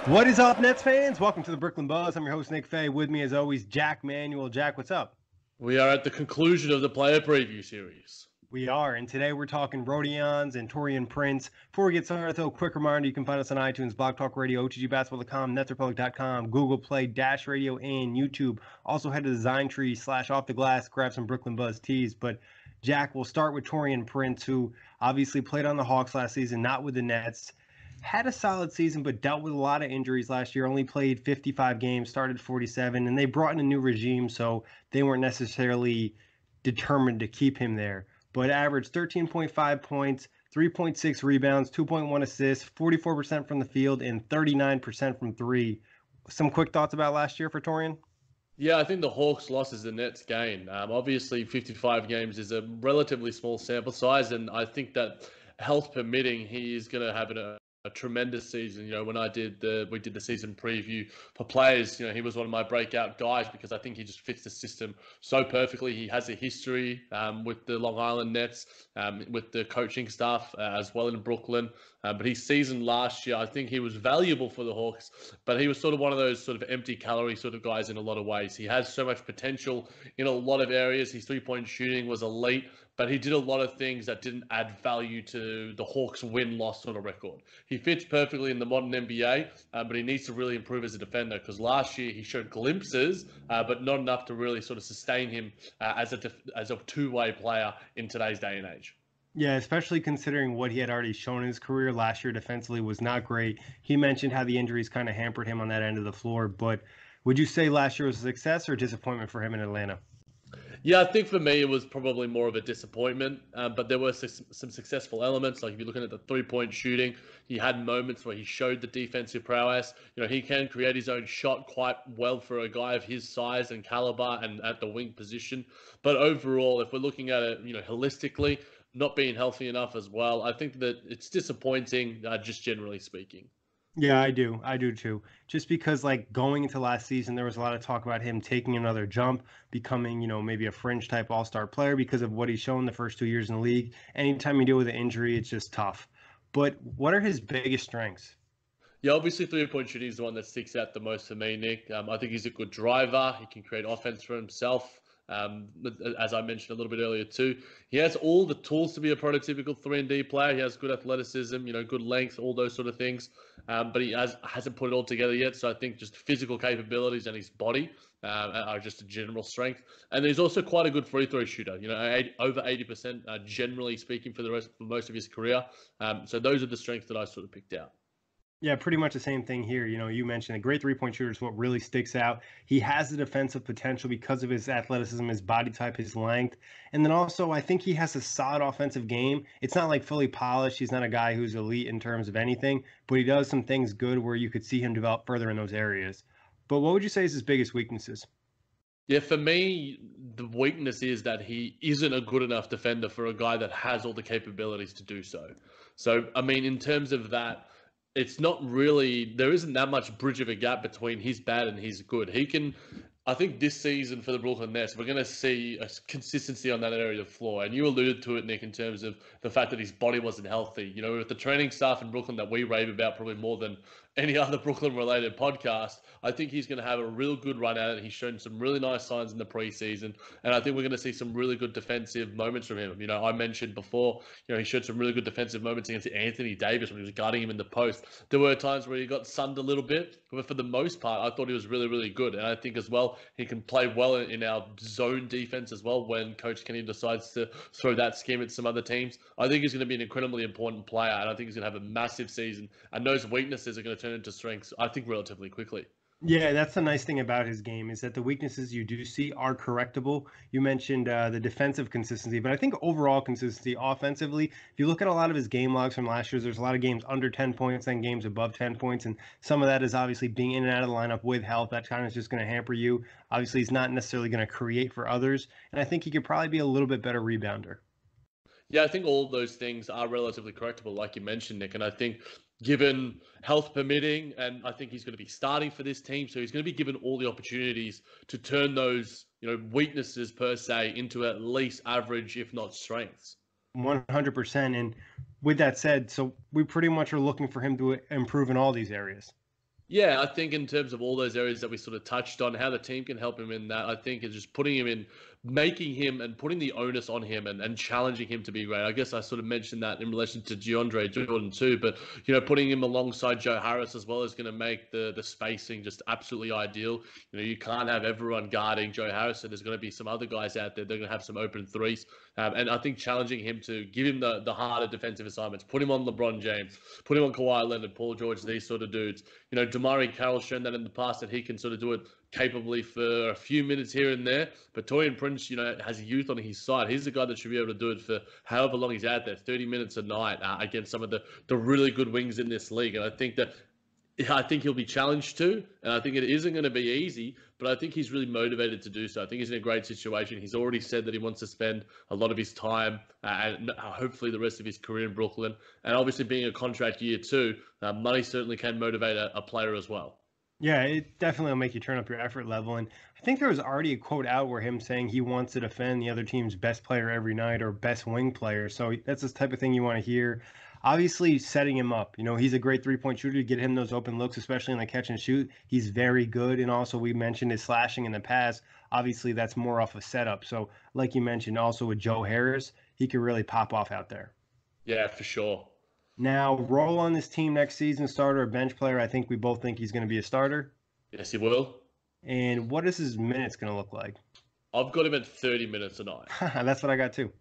What is up, Nets fans? Welcome to the Brooklyn Buzz. I'm your host, Nick Fay. With me, as always, Jac Manuell. Jac, what's up? We are at the conclusion of the player preview series. We are, and today we're talking Rodions and Taurean Prince. Before we get started, though, quick reminder, you can find us on iTunes, Blog Talk Radio, OTGBasketball.com, NetsRepublic.com, Google Play, Dash Radio, and YouTube. Also head to Design/Off the Glass, grab some Brooklyn Buzz tees. But, Jac, we'll start with Taurean Prince, who obviously played on the Hawks last season, not with the Nets. Had a solid season, but dealt with a lot of injuries last year. Only played 55 games, started 47, and they brought in a new regime, so they weren't necessarily determined to keep him there. But averaged 13.5 points, 3.6 rebounds, 2.1 assists, 44% from the field, and 39% from three. Some quick thoughts about last year for Taurean? Yeah, I think the Hawks' loss is the Nets' gain. Obviously, 55 games is a relatively small sample size, and I think that health permitting, he is going to have a tremendous season. When we did the season preview for players, he was one of my breakout guys because I think he just fits the system so perfectly. He has a history with the Long Island Nets, with the coaching staff as well in Brooklyn. But his season last year, I think he was valuable for the Hawks, but he was sort of one of those sort of empty calorie sort of guys in a lot of ways. He has so much potential in a lot of areas. His three-point shooting was elite, but he did a lot of things that didn't add value to the Hawks' win-loss sort of record. He fits perfectly in the modern NBA, but he needs to really improve as a defender because last year he showed glimpses, but not enough to really sort of sustain him as a two-way player in today's day and age. Yeah, especially considering what he had already shown in his career. Last year defensively was not great. He mentioned how the injuries kind of hampered him on that end of the floor, but would you say last year was a success or disappointment for him in Atlanta? Yeah, I think for me it was probably more of a disappointment, but there were some successful elements. Like if you're looking at the three-point shooting, he had moments where he showed the defensive prowess. He can create his own shot quite well for a guy of his size and caliber and at the wing position. But overall, if we're looking at it, holistically, not being healthy enough as well, I think that it's disappointing, just generally speaking. Yeah, I do. I do too. Just because, like, going into last season, there was a lot of talk about him taking another jump, becoming, maybe a fringe type all-star player because of what he's shown the first 2 years in the league. Anytime you deal with an injury, it's just tough. But what are his biggest strengths? Yeah, obviously three-point shooting is the one that sticks out the most for me, Nick. I think he's a good driver. He can create offense for himself. As I mentioned a little bit earlier too, he has all the tools to be a prototypical 3-and-D player. He has good athleticism, good length, all those sort of things. But he hasn't put it all together yet. So I think just physical capabilities and his body are just a general strength. And he's also quite a good free throw shooter. Over 80%, generally speaking, for most of his career. So those are the strengths that I sort of picked out. Yeah, pretty much the same thing here. You mentioned a great three-point shooter is what really sticks out. He has the defensive potential because of his athleticism, his body type, his length. And then also, I think he has a solid offensive game. It's not like fully polished. He's not a guy who's elite in terms of anything, but he does some things good where you could see him develop further in those areas. But what would you say is his biggest weaknesses? Yeah, for me, the weakness is that he isn't a good enough defender for a guy that has all the capabilities to do so. So, I mean, in terms of that, it's not really, there isn't that much bridge of a gap between his bad and his good. I think this season for the Brooklyn Nets, we're going to see a consistency on that area of the floor. And you alluded to it, Nick, in terms of the fact that his body wasn't healthy. With the training staff in Brooklyn that we rave about probably more than any other Brooklyn-related podcast, I think he's going to have a real good run at it. He's shown some really nice signs in the preseason, and I think we're going to see some really good defensive moments from him. I mentioned before, he showed some really good defensive moments against Anthony Davis when he was guarding him in the post. There were times where he got sunned a little bit, but for the most part, I thought he was really, really good. And I think as well, he can play well in our zone defense as well when Coach Kenny decides to throw that scheme at some other teams. I think he's going to be an incredibly important player, and I think he's going to have a massive season. And those weaknesses are going to turn into strengths, I think, relatively quickly. Yeah, that's the nice thing about his game is that the weaknesses you do see are correctable. You mentioned the defensive consistency, but I think overall consistency offensively, if you look at a lot of his game logs from last year, there's a lot of games under 10 points and games above 10 points, and some of that is obviously being in and out of the lineup with health. That kind of is just going to hamper you. Obviously, he's not necessarily going to create for others, and I think he could probably be a little bit better rebounder. Yeah, I think all of those things are relatively correctable, like you mentioned, Nick. And I think given health permitting, and I think he's going to be starting for this team, so he's going to be given all the opportunities to turn those, weaknesses per se into at least average, if not strengths. 100%. And with that said, so we pretty much are looking for him to improve in all these areas. Yeah, I think in terms of all those areas that we sort of touched on, how the team can help him in that, I think is just putting him in, making him and putting the onus on him and challenging him to be great. I guess I sort of mentioned that in relation to DeAndre Jordan too, but putting him alongside Joe Harris as well is going to make the spacing just absolutely ideal. You can't have everyone guarding Joe Harris, so there's going to be some other guys out there. They're going to have some open threes, and I think challenging him to give him the harder defensive assignments, put him on LeBron James, put him on Kawhi Leonard, Paul George, these sort of dudes. Damari Carroll's shown that in the past that he can sort of do it capably for a few minutes here and there. But Taurean Prince, has youth on his side. He's the guy that should be able to do it for however long he's out there, 30 minutes a night against some of the really good wings in this league. And I think he'll be challenged too, and I think it isn't going to be easy, but I think he's really motivated to do so. I think he's in a great situation. He's already said that he wants to spend a lot of his time and hopefully the rest of his career in Brooklyn. And obviously being a contract year too, money certainly can motivate a player as well. Yeah, it definitely will make you turn up your effort level. And I think there was already a quote out where him saying he wants to defend the other team's best player every night or best wing player. So that's this type of thing you want to hear. Obviously, setting him up. He's a great three-point shooter. To get him those open looks, especially in the catch and shoot. He's very good. And also, we mentioned his slashing in the past. Obviously, that's more off a setup. So, like you mentioned, also with Joe Harris, he could really pop off out there. Yeah, for sure. Now, role on this team next season, starter or bench player, I think we both think he's going to be a starter. Yes, he will. And what is his minutes going to look like? I've got him at 30 minutes a night. That's what I got too.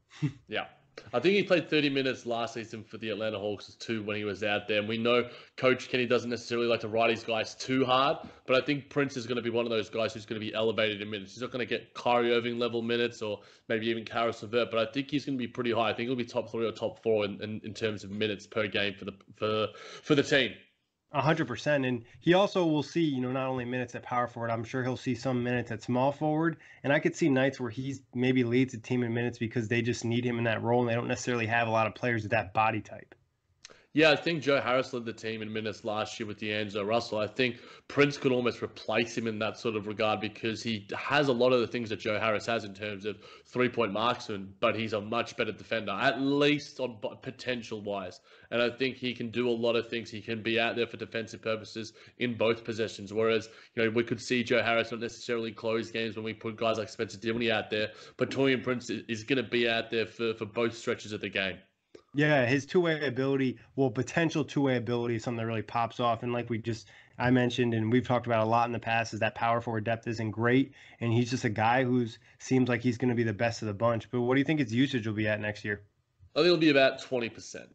Yeah. I think he played 30 minutes last season for the Atlanta Hawks too when he was out there. And we know Coach Kenny doesn't necessarily like to ride his guys too hard, but I think Prince is going to be one of those guys who's going to be elevated in minutes. He's not going to get Kyrie Irving level minutes or maybe even Karis LeVert, but I think he's going to be pretty high. I think he'll be top 3 or top 4 in terms of minutes per game for the team. 100%. And he also will see, not only minutes at power forward, I'm sure he'll see some minutes at small forward. And I could see nights where he's maybe leads the team in minutes because they just need him in that role and they don't necessarily have a lot of players with that body type. Yeah, I think Joe Harris led the team in minutes last year with D'Angelo Russell. I think Prince could almost replace him in that sort of regard because he has a lot of the things that Joe Harris has in terms of three-point marksman, but he's a much better defender, at least on potential-wise. And I think he can do a lot of things. He can be out there for defensive purposes in both possessions, whereas we could see Joe Harris not necessarily close games when we put guys like Spencer Dinwiddie out there, but Taurean Prince is going to be out there for both stretches of the game. Yeah, his two-way ability, potential two-way ability is something that really pops off. And like I mentioned, and we've talked about a lot in the past, is that power forward depth isn't great. And he's just a guy who seems like he's going to be the best of the bunch. But what do you think his usage will be at next year? I think it'll be about 20%.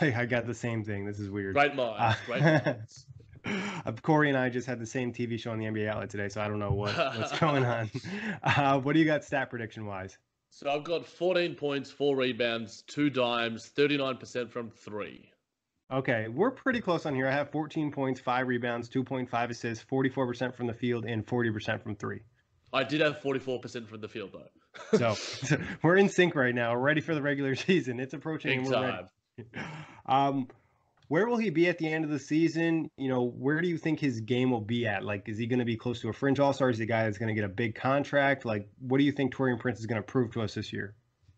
I got the same thing. This is weird. Great minds. Great minds. Corey and I just had the same TV show on the NBA outlet today, so I don't know what's going on. What do you got stat prediction-wise? So I've got 14 points, 4 rebounds, 2 dimes, 39% from 3. Okay, we're pretty close on here. I have 14 points, 5 rebounds, 2.5 assists, 44% from the field, and 40% from 3. I did have 44% from the field, though. so we're in sync right now. We're ready for the regular season. It's approaching. Big time. Where will he be at the end of the season? Where do you think his game will be at? Like, is he going to be close to a fringe all-star? Is he a guy that's going to get a big contract? Like, what do you think Taurean Prince is going to prove to us this year?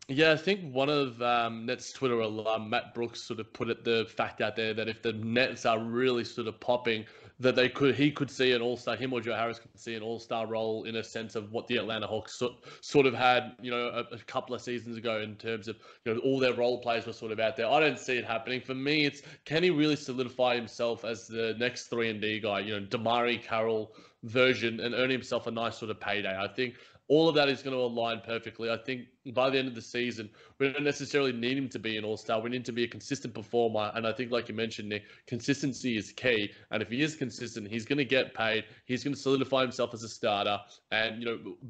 Yeah, I think one of Nets Twitter alum, Matt Brooks, sort of put the fact out there that if the Nets are really sort of popping, that he could see an all-star, him or Joe Harris could see an all-star role in a sense of what the Atlanta Hawks sort of had, a couple of seasons ago in terms of, all their role players were sort of out there. I don't see it happening. For me, can he really solidify himself as the next 3-and-D guy, Damari Carroll version and earn himself a nice sort of payday? I think all of that is going to align perfectly. I think by the end of the season, we don't necessarily need him to be an all-star. We need to be a consistent performer. And I think, like you mentioned, Nick, consistency is key. And if he is consistent, he's going to get paid. He's going to solidify himself as a starter. And,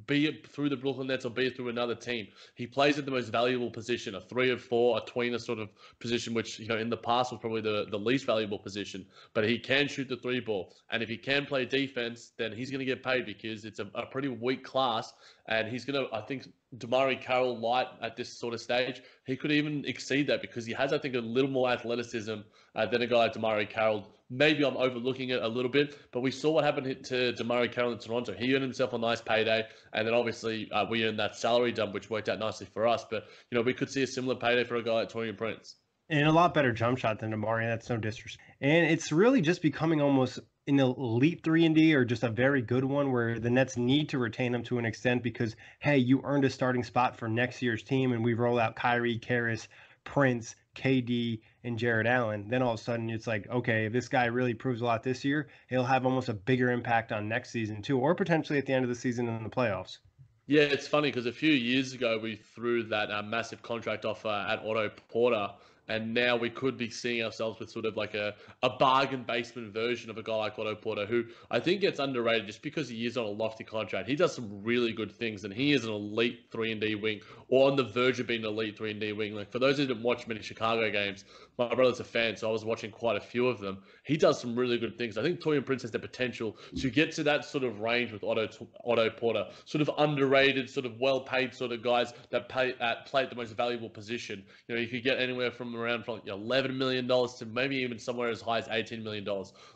be it through the Brooklyn Nets or be it through another team, he plays at the most valuable position, a 3 or 4, a tweener sort of position, which, in the past was probably the least valuable position. But he can shoot the 3 ball. And if he can play defense, then he's going to get paid because it's a pretty weak class. And he's going to, I think, Damari Carroll light at this sort of stage, he could even exceed that because he has, I think, a little more athleticism than a guy like Damari Carroll. Maybe I'm overlooking it a little bit, but we saw what happened to Damari Carroll in Toronto. He earned himself a nice payday, and then obviously we earned that salary dump, which worked out nicely for us. But, we could see a similar payday for a guy like Taurean Prince. And a lot better jump shot than Damari, that's no disrespect. And it's really just becoming almost an elite 3-and-D or just a very good one where the Nets need to retain him to an extent because, hey, you earned a starting spot for next year's team and we roll out Kyrie, Karras, Prince, KD, and Jared Allen. Then all of a sudden it's like, okay, if this guy really proves a lot this year, he'll have almost a bigger impact on next season too, or potentially at the end of the season in the playoffs. Yeah, it's funny because a few years ago we threw that massive contract offer at Otto Porter, and now we could be seeing ourselves with sort of like a bargain basement version of a guy like Otto Porter, who I think gets underrated just because he is on a lofty contract. He does some really good things, and he is an elite 3-and-D wing, or on the verge of being an elite 3-and-D wing. Like, for those who didn't watch many Chicago games, my brother's a fan, so I was watching quite a few of them. He does some really good things. I think Taurean Prince has the potential to get to that sort of range with Otto Porter, sort of underrated, sort of well-paid sort of guys that play at the most valuable position. You know, you could get anywhere from around from $11 million to maybe even somewhere as high as $18 million.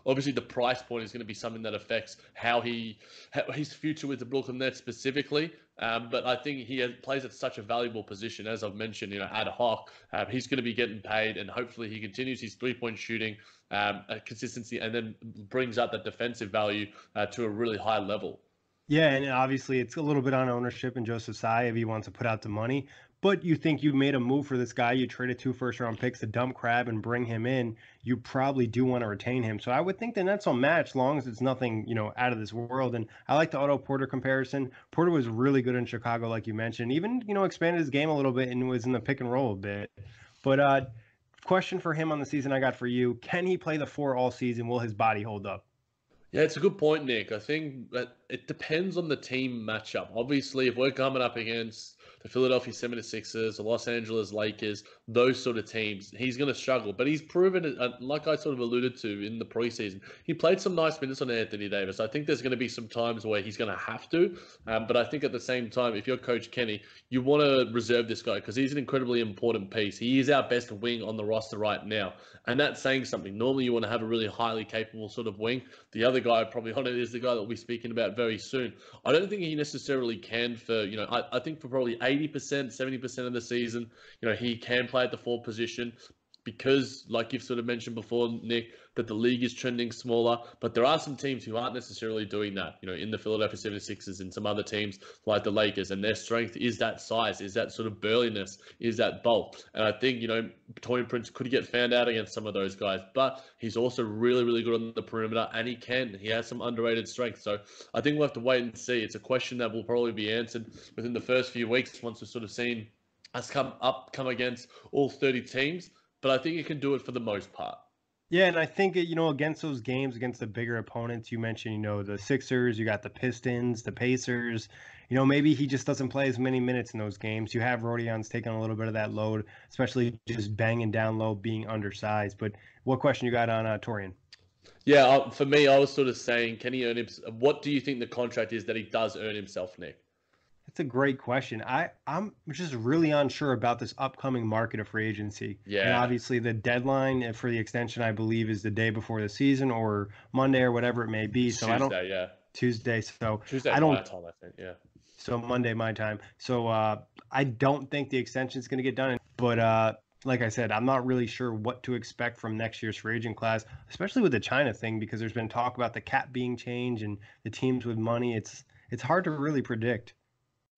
Obviously, the price point is going to be something that affects how his future with the Brooklyn Nets specifically. But I think plays at such a valuable position, as I've mentioned, ad hoc. He's going to be getting paid, and hopefully he continues his three-point shooting consistency and then brings up that defensive value to a really high level. Yeah, and obviously it's a little bit on ownership and Joseph Tsai if he wants to put out the money. But you think you made a move for this guy, you traded 2 first-round picks to dump Crab and bring him in, you probably do want to retain him. So I would think the Nets will match as long as it's nothing, out of this world. And I like the Otto Porter comparison. Porter was really good in Chicago, like you mentioned, even, expanded his game a little bit and was in the pick and roll a bit. But question for him on the season I got for you, can he play the 4 all season? Will his body hold up? Yeah, it's a good point, Nick. I think that it depends on the team matchup. Obviously, if we're coming up against the Philadelphia 76ers, the Los Angeles Lakers, those sort of teams, he's going to struggle. But he's proven, like I sort of alluded to in the preseason, he played some nice minutes on Anthony Davis. I think there's going to be some times where he's going to have to. But I think at the same time, if you're Coach Kenny, you want to reserve this guy because he's an incredibly important piece. He is our best wing on the roster right now. And that's saying something. Normally, you want to have a really highly capable sort of wing. The other guy probably on it is the guy that we'll be speaking about very soon. I don't think he necessarily can for, I think for probably 80%, 70% of the season, he can play at the 4 position because, like you've sort of mentioned before, Nick, that the league is trending smaller. But there are some teams who aren't necessarily doing that, in the Philadelphia 76ers and some other teams like the Lakers. And their strength is that size, is that sort of burliness, is that bulk. And I think, Taurean Prince could get found out against some of those guys. But he's also really, really good on the perimeter. And he has some underrated strength. So I think we'll have to wait and see. It's a question that will probably be answered within the first few weeks once we've sort of seen us come against all 30 teams. But I think he can do it for the most part. Yeah, and I think, against those games, against the bigger opponents, you mentioned, the Sixers, you got the Pistons, the Pacers, maybe he just doesn't play as many minutes in those games. You have Rodion's taking a little bit of that load, especially just banging down low, being undersized. But what question you got on Taurean? Yeah, for me, I was sort of saying, can he earn himself? What do you think the contract is that he does earn himself, Nick? That's a great question. I'm just really unsure about this upcoming market of free agency. Yeah. And obviously the deadline for the extension, I believe, is the day before the season or Monday or whatever it may be. So Tuesday. So Tuesday I don't, my time, I think. Yeah. So Monday my time. So I don't think the extension is going to get done. But like I said, I'm not really sure what to expect from next year's free agent class, especially with the China thing, because there's been talk about the cap being changed and the teams with money. It's hard to really predict.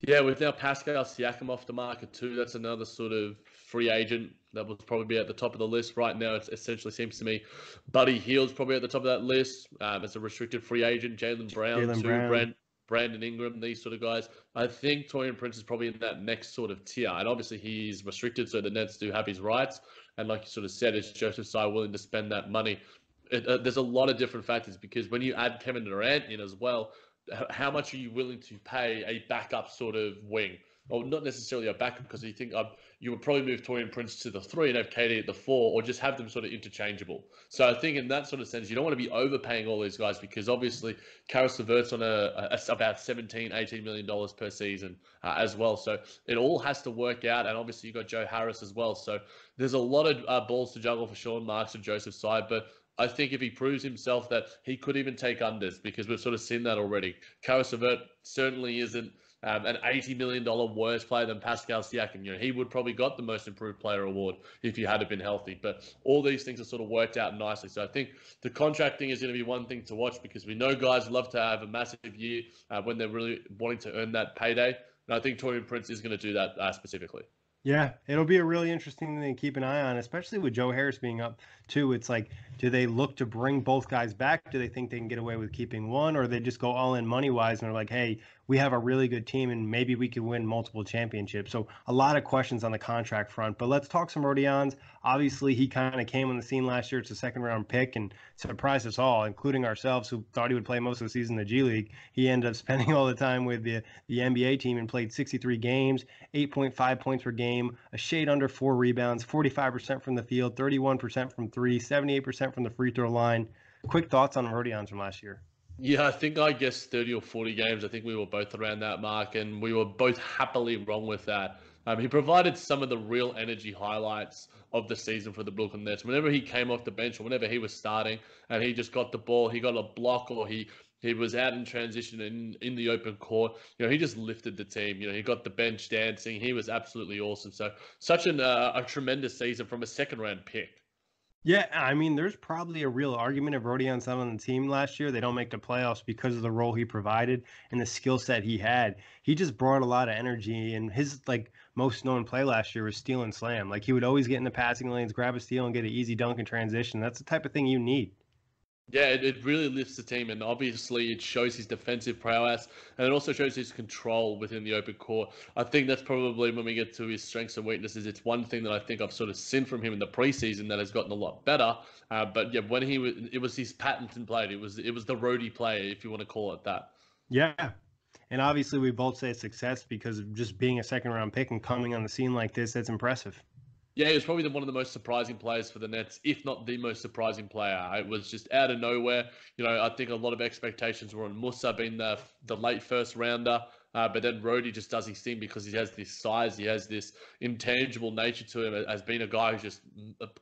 Yeah, with now Pascal Siakam off the market too, that's another sort of free agent that will probably be at the top of the list right now. It essentially seems to me Buddy Hield's probably at the top of that list as a restricted free agent. Jaylen Brown, Brandon Ingram, these sort of guys. I think Taurean Prince is probably in that next sort of tier. And obviously he's restricted, so the Nets do have his rights. And like you sort of said, is Joseph Tsai willing to spend that money? There's a lot of different factors because when you add Kevin Durant in as well, how much are you willing to pay a backup sort of wing? Well, not necessarily a backup because you think you would probably move Taurean Prince to the 3 and have KD at the 4 or just have them sort of interchangeable. So I think in that sort of sense, you don't want to be overpaying all these guys because obviously Caris LeVert's on about $17-18 million per season as well. So it all has to work out. And obviously you've got Joe Harris as well. So there's a lot of balls to juggle for Sean Marks and Joseph Tsai, but I think if he proves himself that he could even take unders because we've sort of seen that already. Caris LeVert certainly isn't an $80 million worse player than Pascal Siakam. He would probably got the most improved player award if he had been healthy. But all these things are sort of worked out nicely. So I think the contracting is going to be one thing to watch, because we know guys love to have a massive year when they're really wanting to earn that payday. And I think Taurean Prince is going to do that specifically. Yeah, it'll be a really interesting thing to keep an eye on, especially with Joe Harris being up too. It's like, do they look to bring both guys back? Do they think they can get away with keeping one, or they just go all in money wise and they're like, hey, we have a really good team and maybe we could win multiple championships? So a lot of questions on the contract front, but let's talk some Rodions. Obviously, he kind of came on the scene last year. It's a second round pick and surprised us all, including ourselves, who thought he would play most of the season in the G League. He ended up spending all the time with the NBA team and played 63 games, 8.5 points per game, a shade under 4 rebounds, 45% from the field, 31% from three, 78% from the free throw line. Quick thoughts on Rodions from last year. Yeah, I think I guess 30 or 40 games. I think we were both around that mark, and we were both happily wrong with that. He provided some of the real energy highlights of the season for the Brooklyn Nets. Whenever he came off the bench or whenever he was starting and he just got the ball, he got a block, or he was out in transition in the open court, he just lifted the team. He got the bench dancing. He was absolutely awesome. So such a tremendous season from a second round pick. Yeah, I mean, there's probably a real argument if Rodion's not on the team last year, they don't make the playoffs because of the role he provided and the skill set he had. He just brought a lot of energy, and his most known play last year was steal and slam. Like, he would always get in the passing lanes, grab a steal, and get an easy dunk in transition. That's the type of thing you need. Yeah, it really lifts the team, and obviously it shows his defensive prowess, and it also shows his control within the open court. I think that's probably, when we get to his strengths and weaknesses, it's one thing that I think I've sort of seen from him in the preseason that has gotten a lot better. But yeah, when it was his patented play. It was the roadie play, if you want to call it that. Yeah. And obviously we both say success because of just being a second round pick and coming on the scene like this. That's impressive. Yeah, he was probably one of the most surprising players for the Nets, if not the most surprising player. It was just out of nowhere. I think a lot of expectations were on Musa being the late first rounder. But then Rhodey just does his thing because he has this size, he has this intangible nature to him as being a guy who's just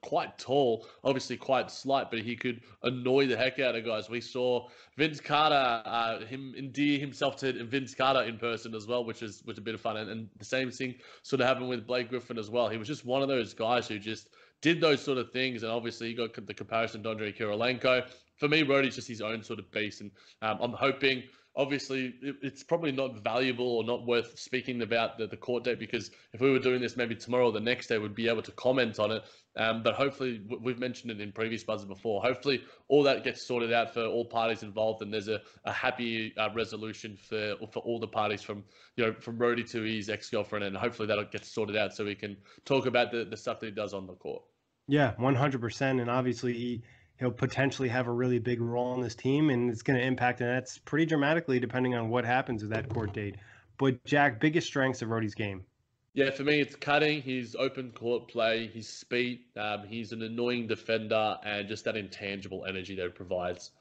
quite tall, obviously quite slight, but he could annoy the heck out of guys. We saw Vince Carter, him endear himself to Vince Carter in person as well, which was a bit of fun. And the same thing sort of happened with Blake Griffin as well. He was just one of those guys who just did those sort of things, and obviously he got the comparison to Andrei Kirilenko. For me, Rhodey's just his own sort of beast, and I'm hoping. Obviously, it's probably not valuable or not worth speaking about the court date, because if we were doing this maybe tomorrow or the next day, we'd be able to comment on it. But hopefully, we've mentioned it in previous buzzes before, hopefully all that gets sorted out for all parties involved, and there's a happy resolution for all the parties, from Rhodey to his ex-girlfriend, and hopefully that gets sorted out so we can talk about the stuff that he does on the court. Yeah, 100%. And obviously he'll potentially have a really big role on this team, and it's going to impact the Nets pretty dramatically depending on what happens with that court date. But Jack, biggest strengths of Rhodey's game? Yeah, for me, it's cutting, his open court play, his speed. He's an annoying defender, and just that intangible energy that he provides.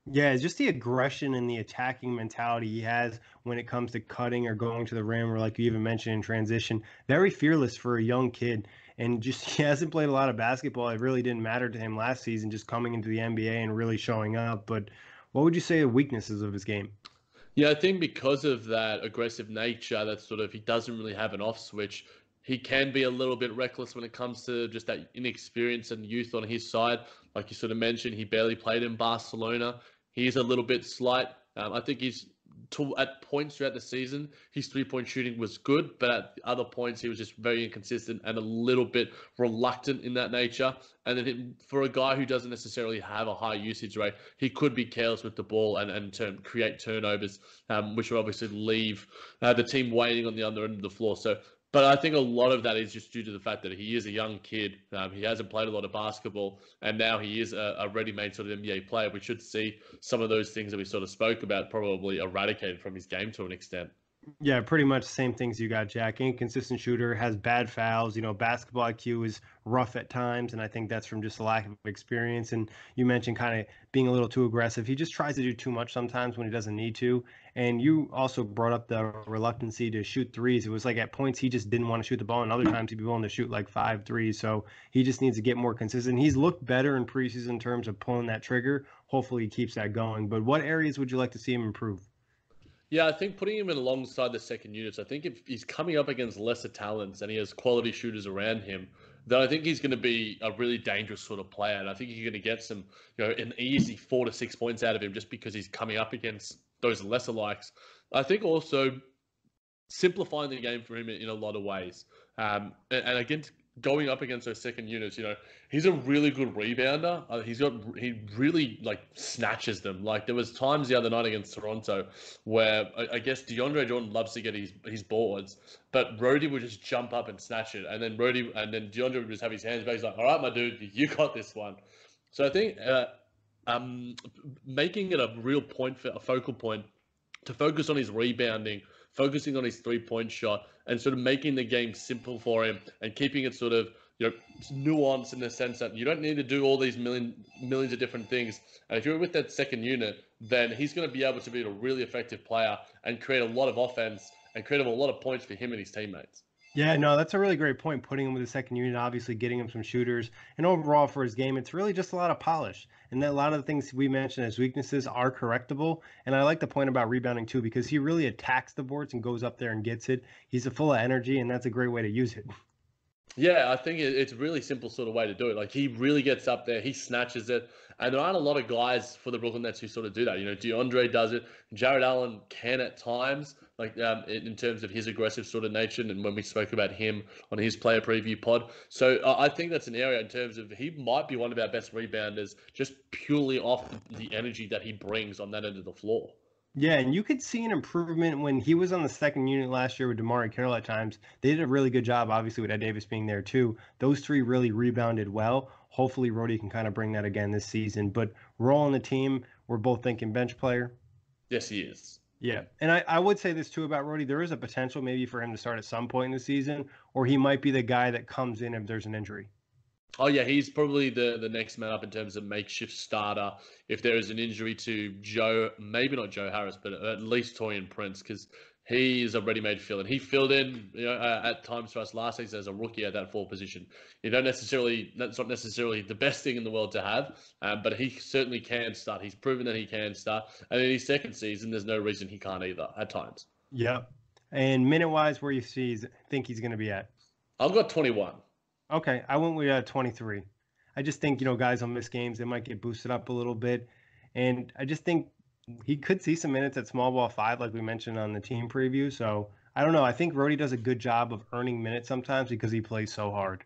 Yeah, it's just the aggression and the attacking mentality he has when it comes to cutting or going to the rim, or like you even mentioned in transition. Very fearless for a young kid. And just, he hasn't played a lot of basketball. It really didn't matter to him last season, just coming into the NBA and really showing up. But what would you say are weaknesses of his game? Yeah, I think because of that aggressive nature, that sort of, he doesn't really have an off switch. He can be a little bit reckless when it comes to just that inexperience and youth on his side. Like you sort of mentioned, he barely played in Barcelona. He is a little bit slight. I think at points throughout the season, his three-point shooting was good, but at other points, he was just very inconsistent and a little bit reluctant in that nature. And then for a guy who doesn't necessarily have a high usage rate, he could be careless with the ball and create turnovers, which will obviously leave the team waiting on the other end of the floor. But I think a lot of that is just due to the fact that he is a young kid. He hasn't played a lot of basketball, and now he is a ready-made sort of NBA player. We should see some of those things that we sort of spoke about probably eradicated from his game to an extent. Yeah, pretty much the same things you got, Jack. Inconsistent shooter, has bad fouls. Basketball IQ is rough at times, and I think that's from just a lack of experience. And you mentioned kind of being a little too aggressive. He just tries to do too much sometimes when he doesn't need to. And you also brought up the reluctancy to shoot threes. It was like at points he just didn't want to shoot the ball, and other times he'd be willing to shoot like 5 threes. So he just needs to get more consistent. He's looked better in preseason in terms of pulling that trigger. Hopefully he keeps that going. But what areas would you like to see him improve? Yeah, I think putting him in alongside the second units, I think if he's coming up against lesser talents and he has quality shooters around him, then I think he's going to be a really dangerous sort of player. And I think you're going to get some, an easy 4 to 6 points out of him just because he's coming up against those lesser likes. I think also simplifying the game for him in a lot of ways. And again, going up against those second units, he's a really good rebounder. He really like snatches them. Like there was times the other night against Toronto where I guess DeAndre Jordan loves to get his boards, but Rhodey would just jump up and snatch it, and then DeAndre would just have his hands back. He's like, "All right, my dude, you got this one." So I think making it a real point for a focal point to focus on his rebounding, focusing on his three-point shot, and sort of making the game simple for him and keeping it sort of nuanced in the sense that you don't need to do all these millions of different things. And if you're with that second unit, then he's going to be able to be a really effective player and create a lot of offense and create a lot of points for him and his teammates. Yeah, no, that's a really great point. Putting him with the second unit, obviously getting him some shooters, and overall for his game, it's really just a lot of polish. And then a lot of the things we mentioned as weaknesses are correctable. And I like the point about rebounding too, because he really attacks the boards and goes up there and gets it. He's full of energy, and that's a great way to use it. Yeah, I think it's a really simple sort of way to do it. Like he really gets up there, he snatches it, and there aren't a lot of guys for the Brooklyn Nets who sort of do that. DeAndre does it, Jared Allen can at times, like in terms of his aggressive sort of nature, and when we spoke about him on his player preview pod. So I think that's an area in terms of he might be one of our best rebounders, just purely off the energy that he brings on that end of the floor. Yeah, and you could see an improvement when he was on the second unit last year with DeMarre Carroll at times. They did a really good job, obviously, with Ed Davis being there too. Those three really rebounded well. Hopefully, Rhodey can kind of bring that again this season. But role on the team, we're both thinking bench player. Yes, he is. Yeah, and I would say this too about Rhodey. There is a potential maybe for him to start at some point in the season, or he might be the guy that comes in if there's an injury. Oh yeah, he's probably the next man up in terms of makeshift starter. If there is an injury to Joe, maybe not Joe Harris, but at least Taurean Prince, because he is a ready-made fill, and he filled in, at times for us last season as a rookie at that 4 position. That's not necessarily the best thing in the world to have, but he certainly can start. He's proven that he can start, and in his second season, there's no reason he can't either at times. Yeah, and minute-wise, where you think he's going to be at? I've got 21. Okay, I went with 23. I just think, guys will miss games. They might get boosted up a little bit. And I just think he could see some minutes at small ball 5, like we mentioned on the team preview. So I don't know. I think Rhodey does a good job of earning minutes sometimes because he plays so hard.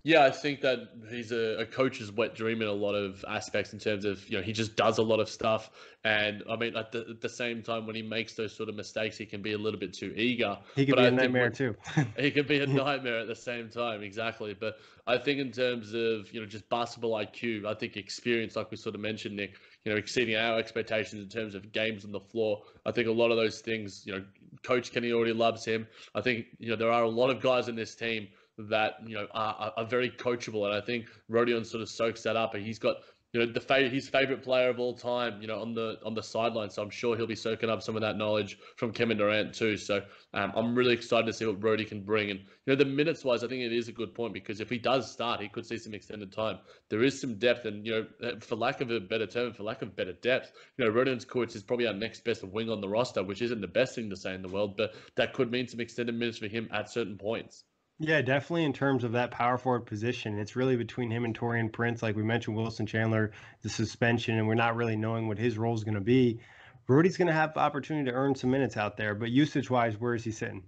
Yeah, I think that he's a coach's wet dream in a lot of aspects in terms of, he just does a lot of stuff. And I mean, at the same time, when he makes those sort of mistakes, he can be a little bit too eager. He could be a nightmare too. He can be a nightmare at the same time, exactly. But I think in terms of, just basketball IQ, I think experience, like we sort of mentioned, Nick, exceeding our expectations in terms of games on the floor. I think a lot of those things, Coach Kenny already loves him. I think, there are a lot of guys in this team that are very coachable, and I think Rodion sort of soaks that up. And he's got his favorite player of all time on the sideline, so I'm sure he'll be soaking up some of that knowledge from Kevin Durant too. So I'm really excited to see what Rhodey can bring. And the minutes wise, I think it is a good point, because if he does start, he could see some extended time. There is some depth, and for lack of a better term, for lack of better depth, Rodion's Kurucs is probably our next best wing on the roster, which isn't the best thing to say in the world, but that could mean some extended minutes for him at certain points. Yeah, definitely in terms of that power forward position. It's really between him and Taurean Prince. Like we mentioned, Wilson Chandler, the suspension, and we're not really knowing what his role is going to be. Rhodey's going to have the opportunity to earn some minutes out there, but usage-wise, where is he sitting?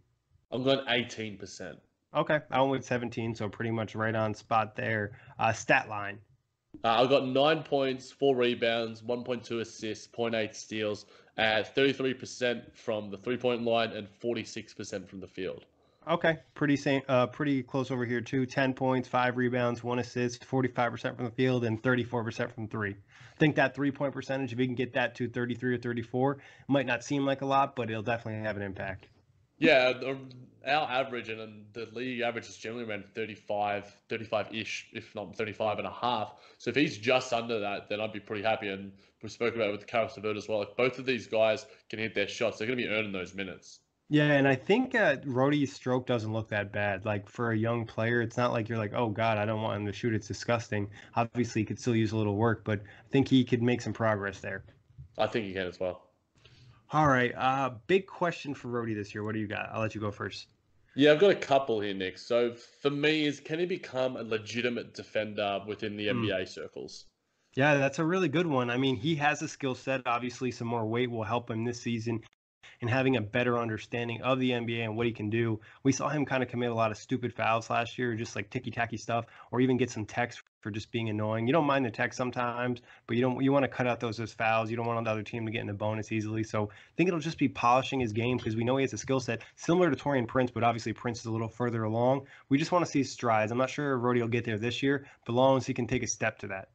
I'm going 18%. Okay, I went with 17, so pretty much right on spot there. Stat line. I've got 9 points, 4 rebounds, 1.2 assists, 0.8 steals, at 33% from the three-point line and 46% from the field. Okay, pretty close over here too. 10 points, 5 rebounds, 1 assist, 45% from the field, and 34% from 3. I think that 3-point percentage, if we can get that to 33 or 34, it might not seem like a lot, but it'll definitely have an impact. Yeah, our average and the league average is generally around 35-ish, if not 35 and a half. So if he's just under that, then I'd be pretty happy. And we spoke about it with Karis LeVert as well. If both of these guys can hit their shots, they're going to be earning those minutes. Yeah, and I think Rhodey's stroke doesn't look that bad. Like for a young player, it's not like you're like, oh God, I don't want him to shoot. It's disgusting. Obviously, he could still use a little work, but I think he could make some progress there. I think he can as well. All right. Big question for Rhodey this year. What do you got? I'll let you go first. Yeah, I've got a couple here, Nick. So for me, is can he become a legitimate defender within the Mm. NBA circles? Yeah, that's a really good one. I mean, he has a skill set. Obviously, some more weight will help him this season and having a better understanding of the NBA and what he can do. We saw him kind of commit a lot of stupid fouls last year, just like ticky-tacky stuff, or even get some text for just being annoying. You don't mind the text sometimes, but you want to cut out those as fouls. You don't want the other team to get in the bonus easily. So I think it'll just be polishing his game because we know he has a skill set similar to Taurean Prince, but obviously Prince is a little further along. We just want to see his strides. I'm not sure if Rhodey will get there this year, but as long as he can take a step to that.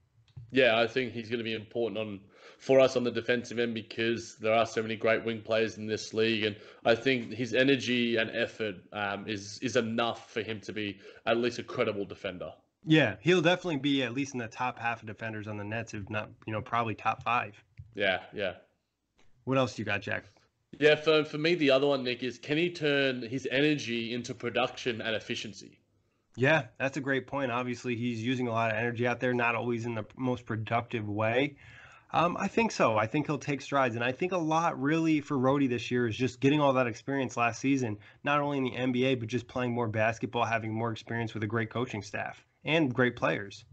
Yeah, I think he's going to be important for us on the defensive end because there are so many great wing players in this league, and I think his energy and effort is enough for him to be at least a credible defender. Yeah, he'll definitely be at least in the top half of defenders on the Nets, if not, probably top five. Yeah, yeah. What else you got, Jack? Yeah, for me, the other one, Nick, is can he turn his energy into production and efficiency? Yeah, that's a great point. Obviously, he's using a lot of energy out there, not always in the most productive way. I think so. I think he'll take strides. And I think a lot really for Rhodey this year is just getting all that experience last season, not only in the NBA, but just playing more basketball, having more experience with a great coaching staff and great players.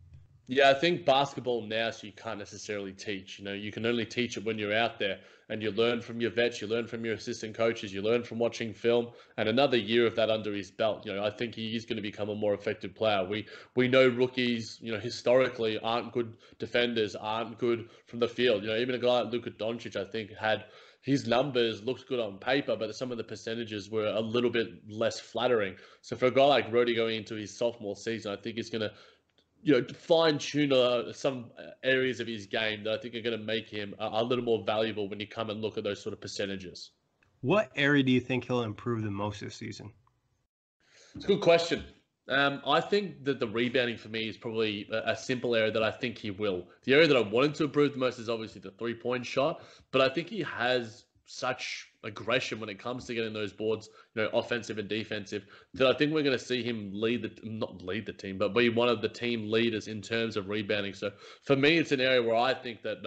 Yeah, I think basketball now, so you can't necessarily teach. You can only teach it when you're out there and you learn from your vets, you learn from your assistant coaches, you learn from watching film, and another year of that under his belt. I think he is going to become a more effective player. We know rookies, historically aren't good defenders, aren't good from the field. Even a guy like Luka Doncic, I think, had his numbers looked good on paper, but some of the percentages were a little bit less flattering. So for a guy like Rhodey going into his sophomore season, I think he's going to fine tune some areas of his game that I think are going to make him a little more valuable when you come and look at those sort of percentages. What area do you think he'll improve the most this season? It's a good question. I think that the rebounding for me is probably a simple area that I think he will. The area that I wanted to improve the most is obviously the three-point shot, but I think he has such aggression when it comes to getting those boards, offensive and defensive, that I think we're going to see him not lead the team, but be one of the team leaders in terms of rebounding. So for me, it's an area where I think that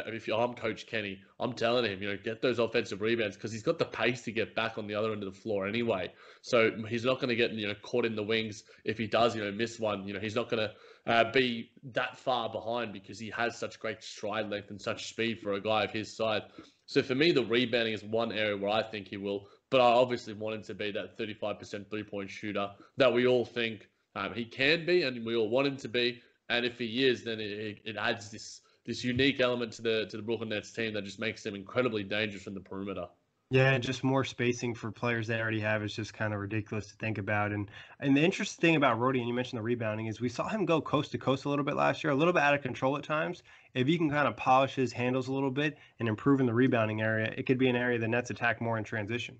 if I'm Coach Kenny, I'm telling him, get those offensive rebounds because he's got the pace to get back on the other end of the floor anyway. So he's not going to get, caught in the wings. If he does, miss one, he's not going to be that far behind because he has such great stride length and such speed for a guy of his size. So for me, the rebounding is one area where I think he will, but I obviously want him to be that 35% three-point shooter that we all think he can be, and we all want him to be. And if he is, then it adds this unique element to the Brooklyn Nets team that just makes them incredibly dangerous from the perimeter. Yeah, just more spacing for players they already have is just kind of ridiculous to think about. And the interesting thing about Rhodey, and you mentioned the rebounding, is we saw him go coast to coast a little bit last year, a little bit out of control at times. If you can kind of polish his handles a little bit and improve in the rebounding area, it could be an area the Nets attack more in transition.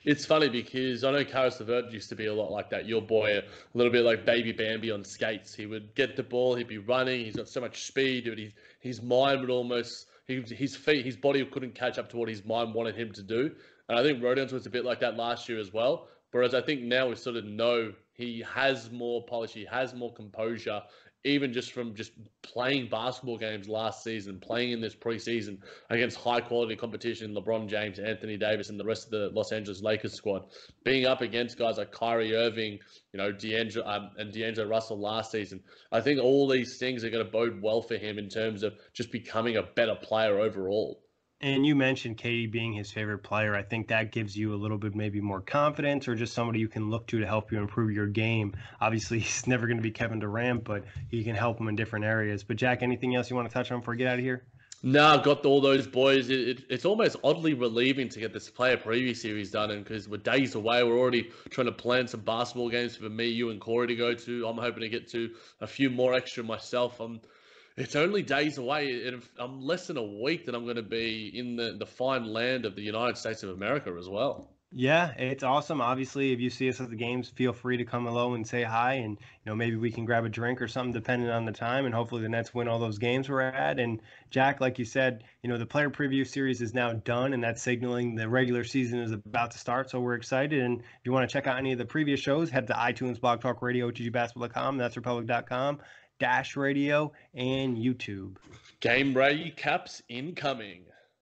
It's funny because I know Karis LeVert used to be a lot like that. Your boy, a little bit like Baby Bambi on skates. He would get the ball, he'd be running, he's got so much speed, dude. His mind would almost, his feet, his body couldn't catch up to what his mind wanted him to do. And I think Rodion's was a bit like that last year as well. Whereas I think now we sort of know he has more polish, he has more composure, even just from just playing basketball games last season, playing in this preseason against high quality competition, LeBron James, Anthony Davis, and the rest of the Los Angeles Lakers squad, being up against guys like Kyrie Irving, D'Angelo Russell last season. I think all these things are going to bode well for him in terms of just becoming a better player overall. And you mentioned Katie being his favorite player. I think that gives you a little bit maybe more confidence or just somebody you can look to help you improve your game. Obviously, he's never going to be Kevin Durant, but he can help him in different areas. But Jack, anything else you want to touch on before we get out of here? No, I've got all those boys. It's almost oddly relieving to get this player preview series done, and because we're days away, we're already trying to plan some basketball games for me, you, and Corey to go to. I'm hoping to get to a few more extra myself. It's only days away, and I'm less than a week that I'm going to be in the fine land of the United States of America as well. Yeah, it's awesome. Obviously, if you see us at the games, feel free to come hello and say hi, and maybe we can grab a drink or something depending on the time. And hopefully, the Nets win all those games we're at. And Jack, like you said, the player preview series is now done, and that's signaling the regular season is about to start. So we're excited. And if you want to check out any of the previous shows, head to iTunes, Blog Talk Radio, OTGBasketball.com, NetsRepublic.com, Dash Radio, and YouTube. Game recaps incoming.